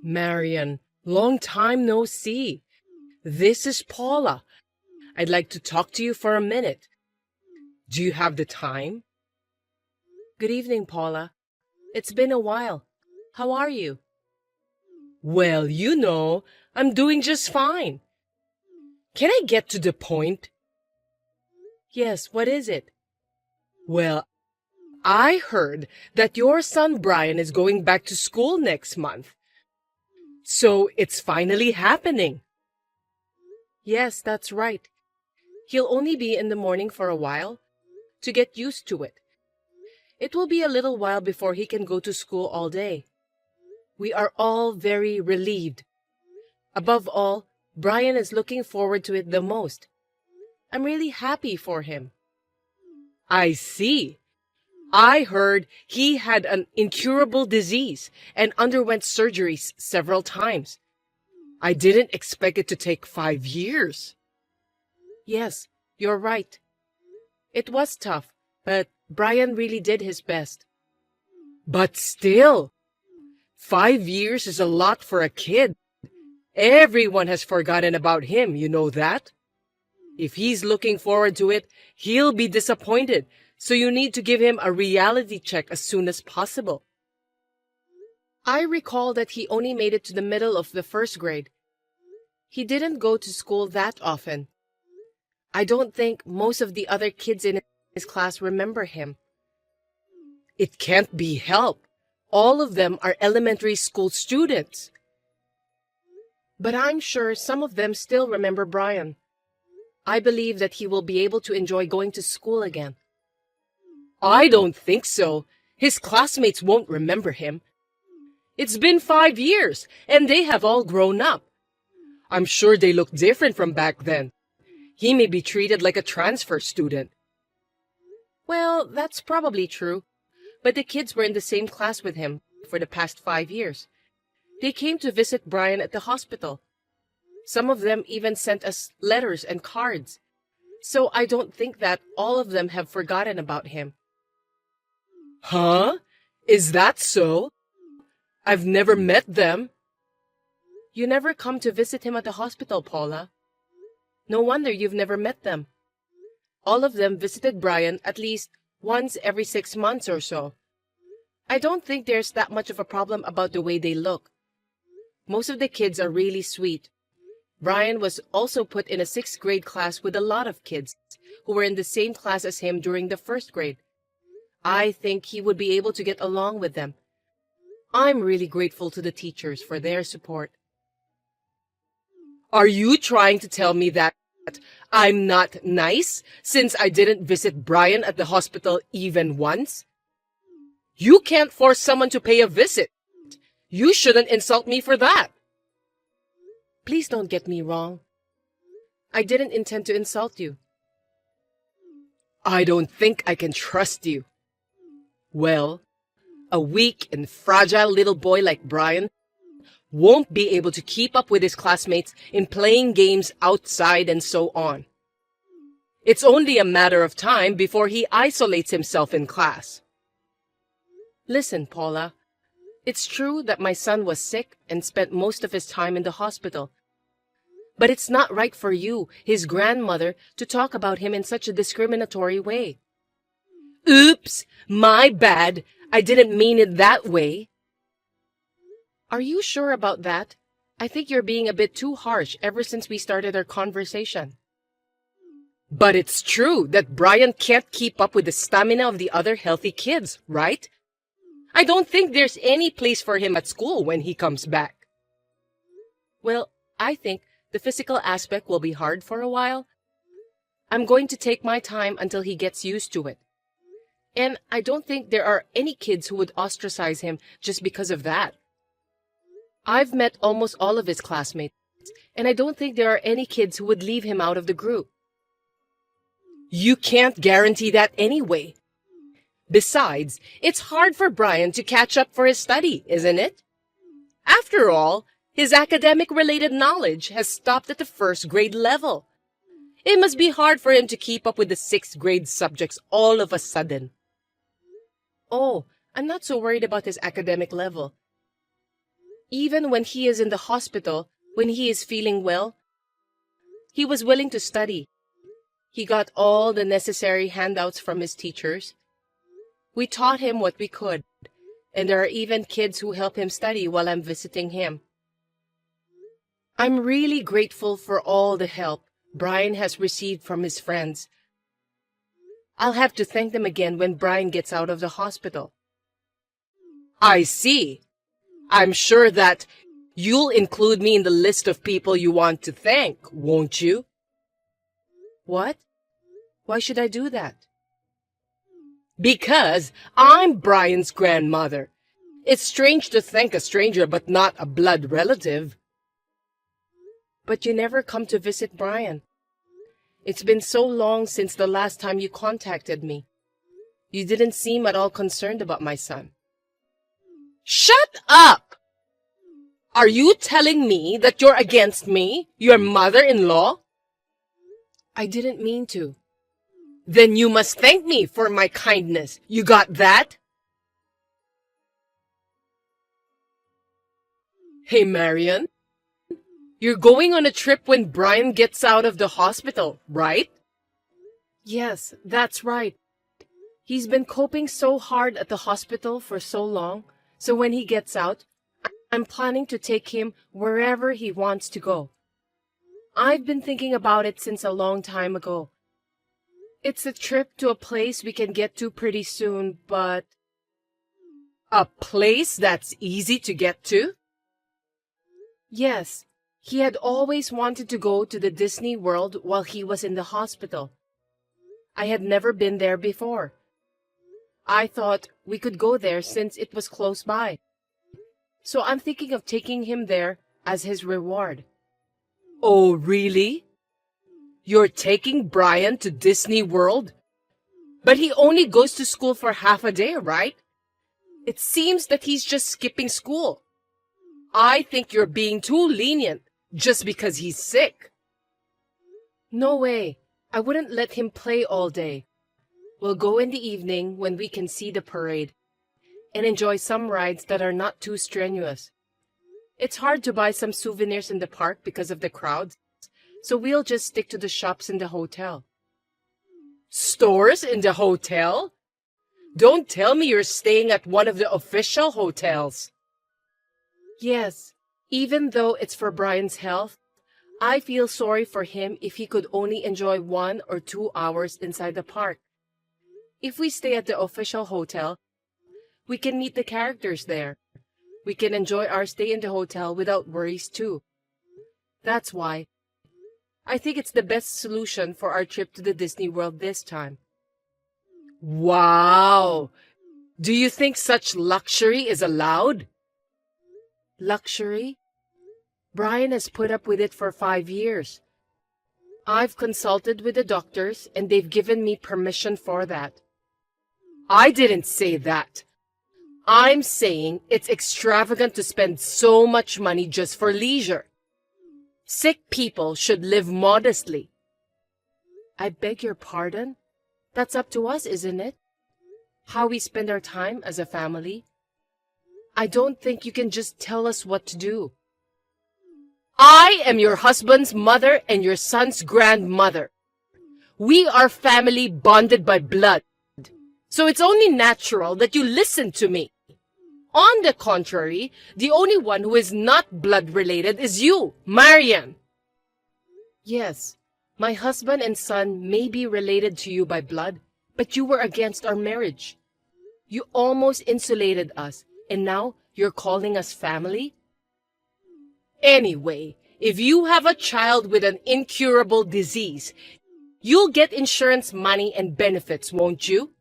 Marian, long time no see. This is Paula. I'd like to talk to you for a minute. Do you have the time? Good evening, Paula. It's been a while. How are you? Well, I'm doing just fine. Can I get to the point? Yes, what is it? Well, I heard that your son Brian is going back to school next month. So it's finally happening. Yes, that's right. He'll only be in the morning for a while, to get used to it. It will be a little while before he can go to school all day. We are all very relieved. Above all, Brian is looking forward to it the most. I'm really happy for him. I see. I heard he had an incurable disease and underwent surgeries several times. I didn't expect it to take 5 years. Yes, you're right. It was tough, but Brian really did his best. But still, 5 years is a lot for a kid. Everyone has forgotten about him, you know that? If he's looking forward to it, he'll be disappointed, so you need to give him a reality check as soon as possible. I recall that he only made it to the middle of the first grade. He didn't go to school that often. I don't think most of the other kids in his class remember him. It can't be helped. All of them are elementary school students. But I'm sure some of them still remember Brian. I believe that he will be able to enjoy going to school again. I don't think so. His classmates won't remember him. It's been 5 years, and they have all grown up. I'm sure they look different from back then. He may be treated like a transfer student. Well, that's probably true. But the kids were in the same class with him for the past 5 years. They came to visit Brian at the hospital. Some of them even sent us letters and cards. So I don't think that all of them have forgotten about him. Huh? Is that so? I've never met them. You never come to visit him at the hospital, Paula. No wonder you've never met them. All of them visited Brian at least once every 6 months or so. I don't think there's that much of a problem about the way they look. Most of the kids are really sweet. Brian was also put in a 6th grade class with a lot of kids who were in the same class as him during the 1st grade. I think he would be able to get along with them. I'm really grateful to the teachers for their support. Are you trying to tell me that I'm not nice since I didn't visit Brian at the hospital even once? You can't force someone to pay a visit. You shouldn't insult me for that. Please don't get me wrong. I didn't intend to insult you. I don't think I can trust you. Well, a weak and fragile little boy like Brian won't be able to keep up with his classmates in playing games outside and so on. It's only a matter of time before he isolates himself in class. Listen, Paula, it's true that my son was sick and spent most of his time in the hospital. But it's not right for you, his grandmother, to talk about him in such a discriminatory way. Oops, my bad. I didn't mean it that way. Are you sure about that? I think you're being a bit too harsh ever since we started our conversation. But it's true that Brian can't keep up with the stamina of the other healthy kids, right? I don't think there's any place for him at school when he comes back. Well, I think the physical aspect will be hard for a while. I'm going to take my time until he gets used to it. And I don't think there are any kids who would ostracize him just because of that. I've met almost all of his classmates, and I don't think there are any kids who would leave him out of the group. You can't guarantee that anyway. Besides, it's hard for Brian to catch up for his study, isn't it? After all, his academic-related knowledge has stopped at the 1st grade level. It must be hard for him to keep up with the 6th grade subjects all of a sudden. Oh, I'm not so worried about his academic level. Even when he is in the hospital, when he is feeling well, he was willing to study. He got all the necessary handouts from his teachers. We taught him what we could, and there are even kids who help him study while I'm visiting him. I'm really grateful for all the help Brian has received from his friends. I'll have to thank them again when Brian gets out of the hospital. I see. I'm sure that you'll include me in the list of people you want to thank, won't you? What? Why should I do that? Because I'm Brian's grandmother. It's strange to thank a stranger but not a blood relative. But you never come to visit Brian. It's been so long since the last time you contacted me. You didn't seem at all concerned about my son. Shut up! Are you telling me that you're against me, your mother-in-law? I didn't mean to. Then you must thank me for my kindness. You got that? Hey, Marian. You're going on a trip when Brian gets out of the hospital, right? Yes, that's right. He's been coping so hard at the hospital for so long, so when he gets out, I'm planning to take him wherever he wants to go. I've been thinking about it since a long time ago. It's a trip to a place we can get to pretty soon, but... A place that's easy to get to? Yes, he had always wanted to go to the Disney World while he was in the hospital. I had never been there before. I thought we could go there since it was close by. So I'm thinking of taking him there as his reward. Oh, really? You're taking Brian to Disney World? But he only goes to school for half a day, right? It seems that he's just skipping school. I think you're being too lenient just because he's sick. No way. I wouldn't let him play all day. We'll go in the evening when we can see the parade and enjoy some rides that are not too strenuous. It's hard to buy some souvenirs in the park because of the crowds, so we'll just stick to the shops in the hotel. Stores in the hotel? Don't tell me you're staying at one of the official hotels. Yes, even though it's for Brian's health, I feel sorry for him if he could only enjoy 1 or 2 hours inside the park. If we stay at the official hotel, we can meet the characters there. We can enjoy our stay in the hotel without worries too. That's why I think it's the best solution for our trip to the Disney World this time. Wow! Do you think such luxury is allowed? Luxury? Brian has put up with it for 5 years. I've consulted with the doctors and they've given me permission for that. I didn't say that. I'm saying it's extravagant to spend so much money just for leisure. Sick people should live modestly. I beg your pardon? That's up to us, isn't it? How we spend our time as a family. I don't think you can just tell us what to do. I am your husband's mother and your son's grandmother. We are family bonded by blood. So it's only natural that you listen to me. On the contrary, the only one who is not blood-related is you, Marian. Yes, my husband and son may be related to you by blood, but you were against our marriage. You almost insulated us, and now you're calling us family? Anyway, if you have a child with an incurable disease, you'll get insurance money and benefits, won't you?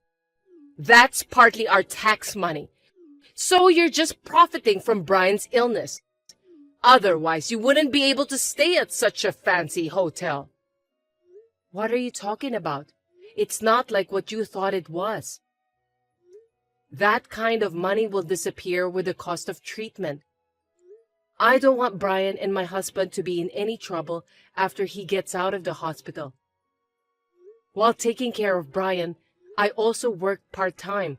That's partly our tax money. So you're just profiting from Brian's illness. Otherwise, you wouldn't be able to stay at such a fancy hotel. What are you talking about? It's not like what you thought it was. That kind of money will disappear with the cost of treatment. I don't want Brian and my husband to be in any trouble after he gets out of the hospital. While taking care of Brian, I also work part-time.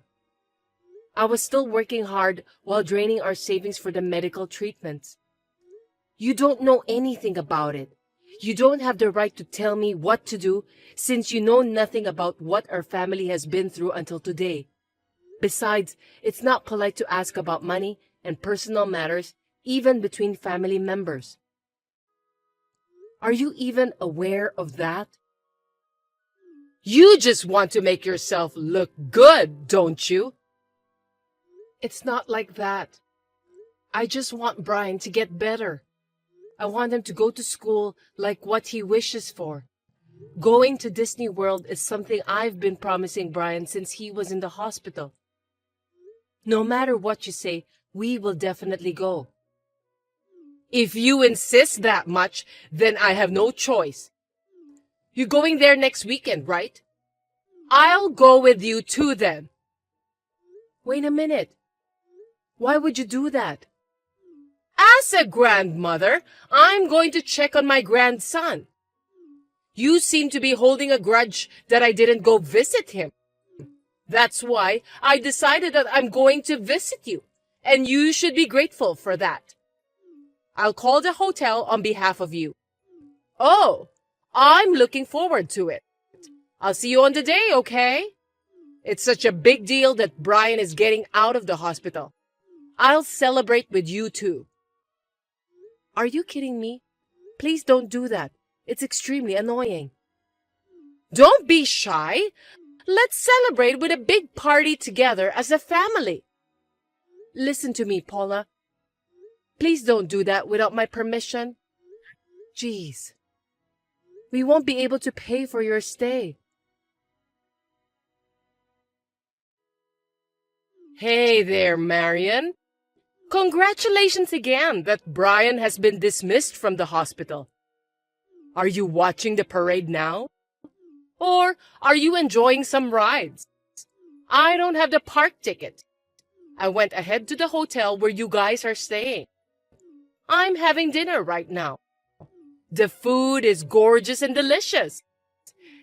I was still working hard while draining our savings for the medical treatments. You don't know anything about it. You don't have the right to tell me what to do since you know nothing about what our family has been through until today. Besides, it's not polite to ask about money and personal matters, even between family members. Are you even aware of that? You just want to make yourself look good, don't you? It's not like that. I just want Brian to get better. I want him to go to school like what he wishes for. Going to Disney World is something I've been promising Brian since he was in the hospital. No matter what you say, we will definitely go. If you insist that much, then I have no choice. You're going there next weekend, right? I'll go with you too then. Wait a minute. Why would you do that? As a grandmother, I'm going to check on my grandson. You seem to be holding a grudge that I didn't go visit him. That's why I decided that I'm going to visit you, and you should be grateful for that. I'll call the hotel on behalf of you. Oh, I'm looking forward to it. I'll see you on the day, okay? It's such a big deal that Brian is getting out of the hospital. I'll celebrate with you too. Are you kidding me? Please don't do that. It's extremely annoying. Don't be shy. Let's celebrate with a big party together as a family. Listen to me, Paula. Please don't do that without my permission. Jeez. We won't be able to pay for your stay. Hey there, Marion. Congratulations again that Brian has been dismissed from the hospital. Are you watching the parade now? Or are you enjoying some rides? I don't have the park ticket. I went ahead to the hotel where you guys are staying. I'm having dinner right now. The food is gorgeous and delicious.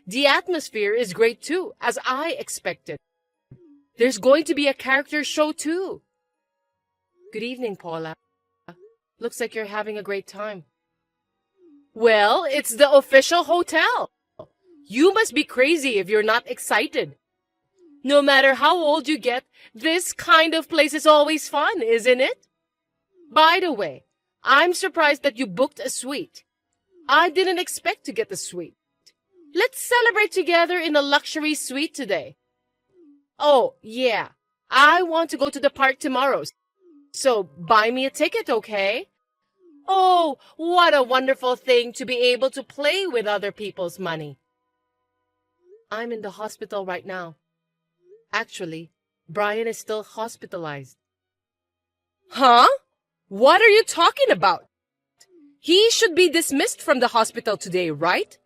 The atmosphere is great too, as I expected. There's going to be a character show too. Good evening, Paula. Looks like you're having a great time. Well, it's the official hotel. You must be crazy if you're not excited. No matter how old you get, this kind of place is always fun, isn't it? By the way, I'm surprised that you booked a suite. I didn't expect to get the suite. Let's celebrate together in a luxury suite today. Oh, yeah. I want to go to the park tomorrow. So buy me a ticket, okay? Oh, what a wonderful thing to be able to play with other people's money. I'm in the hospital right now. Actually, Brian is still hospitalized. Huh? What are you talking about? He should be dismissed from the hospital today, right?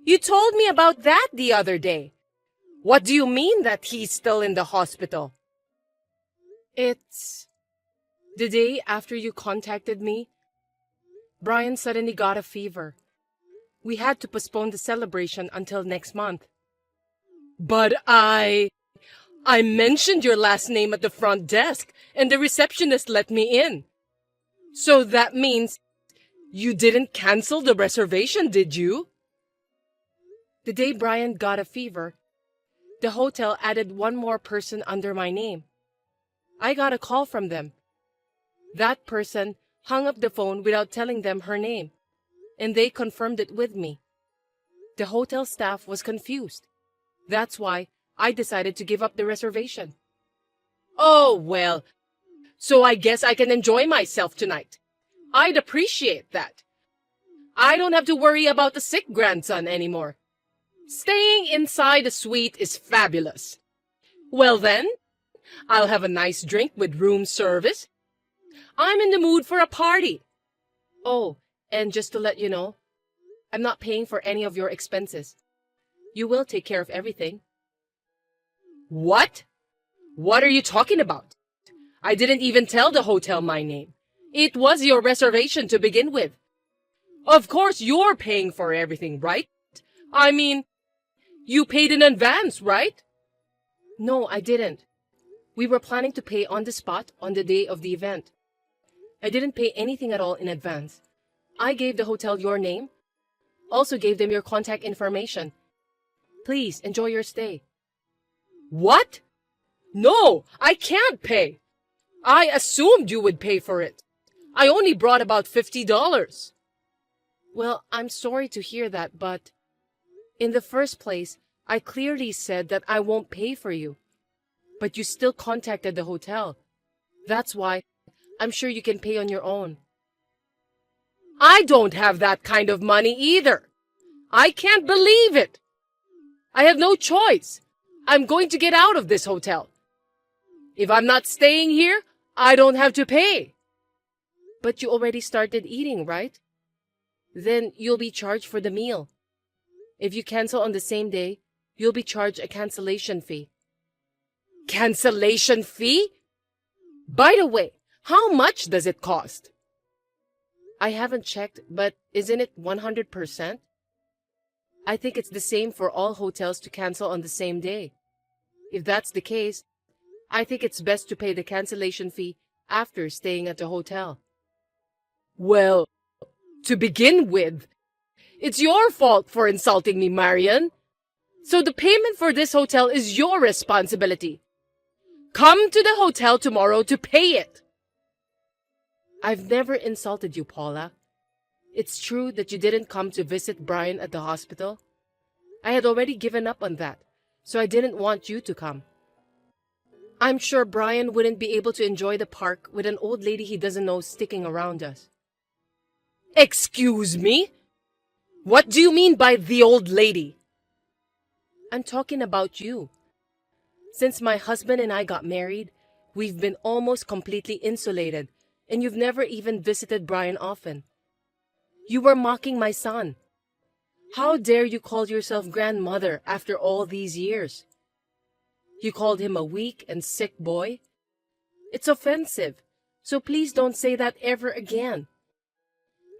You told me about that the other day. What do you mean that he's still in the hospital? It's the day after you contacted me. Brian suddenly got a fever. We had to postpone the celebration until next month. But I mentioned your last name at the front desk, and the receptionist let me in. So that means you didn't cancel the reservation, did you? The day Brian got a fever, the hotel added one more person under my name. I got a call from them. That person hung up the phone without telling them her name, and they confirmed it with me. The hotel staff was confused. That's why I decided to give up the reservation. Oh, well, so I guess I can enjoy myself tonight. I'd appreciate that. I don't have to worry about the sick grandson anymore. Staying inside a suite is fabulous. Well then, I'll have a nice drink with room service. I'm in the mood for a party. Oh, and just to let you know, I'm not paying for any of your expenses. You will take care of everything. What? What are you talking about? I didn't even tell the hotel my name. It was your reservation to begin with. Of course you're paying for everything, right? I mean, you paid in advance, right? No, I didn't. We were planning to pay on the spot on the day of the event. I didn't pay anything at all in advance. I gave the hotel your name, also gave them your contact information. Please enjoy your stay. What? No, I can't pay. I assumed you would pay for it. I only brought about $50. Well, I'm sorry to hear that, but in the first place, I clearly said that I won't pay for you. But you still contacted the hotel. That's why I'm sure you can pay on your own. I don't have that kind of money either. I can't believe it. I have no choice. I'm going to get out of this hotel. If I'm not staying here, I don't have to pay. But you already started eating, right? Then you'll be charged for the meal. If you cancel on the same day, you'll be charged a cancellation fee. Cancellation fee? By the way, how much does it cost? I haven't checked, but isn't it 100%? I think it's the same for all hotels to cancel on the same day. If that's the case, I think it's best to pay the cancellation fee after staying at the hotel. Well, to begin with, it's your fault for insulting me, Marian. So the payment for this hotel is your responsibility. Come to the hotel tomorrow to pay it. I've never insulted you, Paula. It's true that you didn't come to visit Brian at the hospital. I had already given up on that, so I didn't want you to come. I'm sure Brian wouldn't be able to enjoy the park with an old lady he doesn't know sticking around us. Excuse me? What do you mean by the old lady? I'm talking about you. Since my husband and I got married, we've been almost completely insulated, and you've never even visited Brian often. You were mocking my son. How dare you call yourself grandmother after all these years? You called him a weak and sick boy? It's offensive, so please don't say that ever again.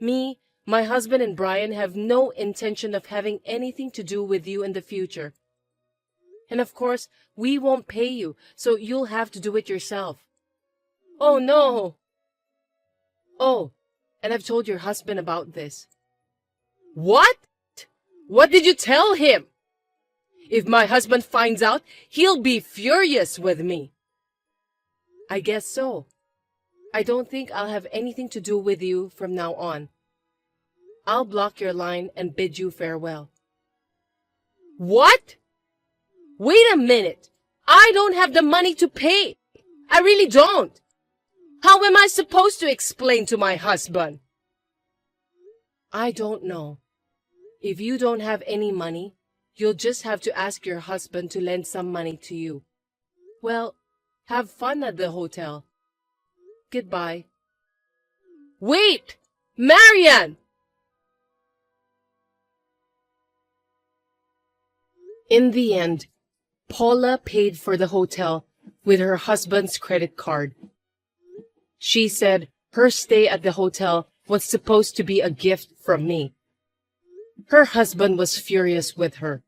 Me, my husband and Brian have no intention of having anything to do with you in the future. And of course, we won't pay you, so you'll have to do it yourself. Oh no! Oh, and I've told your husband about this. What? What did you tell him? If my husband finds out, he'll be furious with me. I guess so. I don't think I'll have anything to do with you from now on. I'll block your line and bid you farewell. What? Wait a minute. I don't have the money to pay. I really don't. How am I supposed to explain to my husband? I don't know. If you don't have any money, you'll just have to ask your husband to lend some money to you. Well, have fun at the hotel. Goodbye. Wait! Marian! In the end, Paula paid for the hotel with her husband's credit card. She said her stay at the hotel was supposed to be a gift from me. Her husband was furious with her.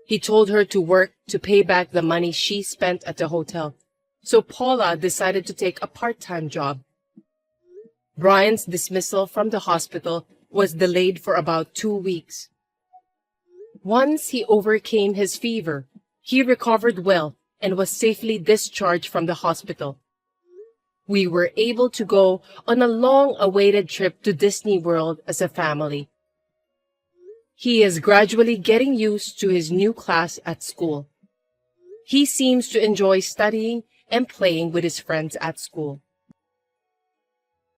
He told her to work to pay back the money she spent at the hotel, so Paula decided to take a part-time job. Brian's dismissal from the hospital was delayed for about 2 weeks. Once he overcame his fever, he recovered well and was safely discharged from the hospital. We were able to go on a long-awaited trip to Disney World as a family. He is gradually getting used to his new class at school. He seems to enjoy studying and playing with his friends at school.